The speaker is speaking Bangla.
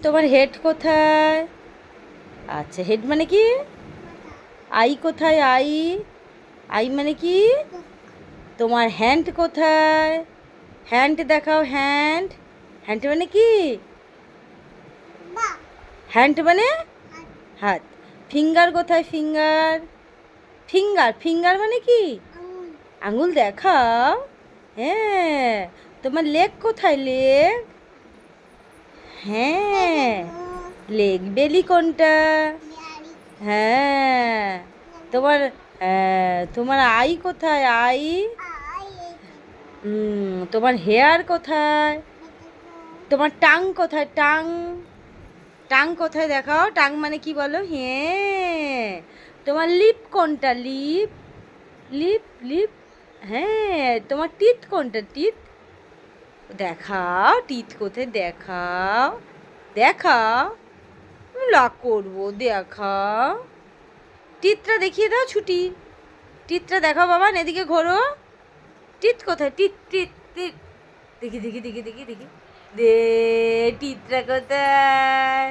তোমার হেড কোথায়? আচ্ছা, হেড মানে কি? আই কোথায়? আই, আই মানে কি? তোমার হ্যান্ড কোথায়? হ্যান্ড দেখাও, হ্যান্ড। হ্যান্ড মানে কি? হ্যান্ড মানে হাত। ফিঙ্গার কোথায়? ফিঙ্গার, ফিঙ্গার, ফিঙ্গার মানে কি? আঙুল দেখাও। হ্যাঁ। তোমার লেগ কোথায়? লেগ। হ্যাঁ, লেগ। বেলি কোনটা? হ্যাঁ। তোমার, হ্যাঁ, তোমার আই কোথায়? আই। তোমার হেয়ার কোথায়? তোমার টাং কোথায়? টাং, টাং কোথায় দেখাও। টাং মানে কি বলো? হ্যাঁ। তোমার লিপ কোনটা? Lip, lip, lip. হ্যাঁ। তোমার টিথ কোনটা? টিথ দেখাও। টিথ কোথায়? দেখাও, দেখাও। লা করবো, দেখাও। টিথটা দেখিয়ে দাও ছুটি। টিথটা দেখাও বাবা, এদিকে ঘোরো। টিথ কোথায়? Teeth, teeth, teeth. দেখি দেখি দেখি দেখি দেখি, দে টিথটা কোথায়?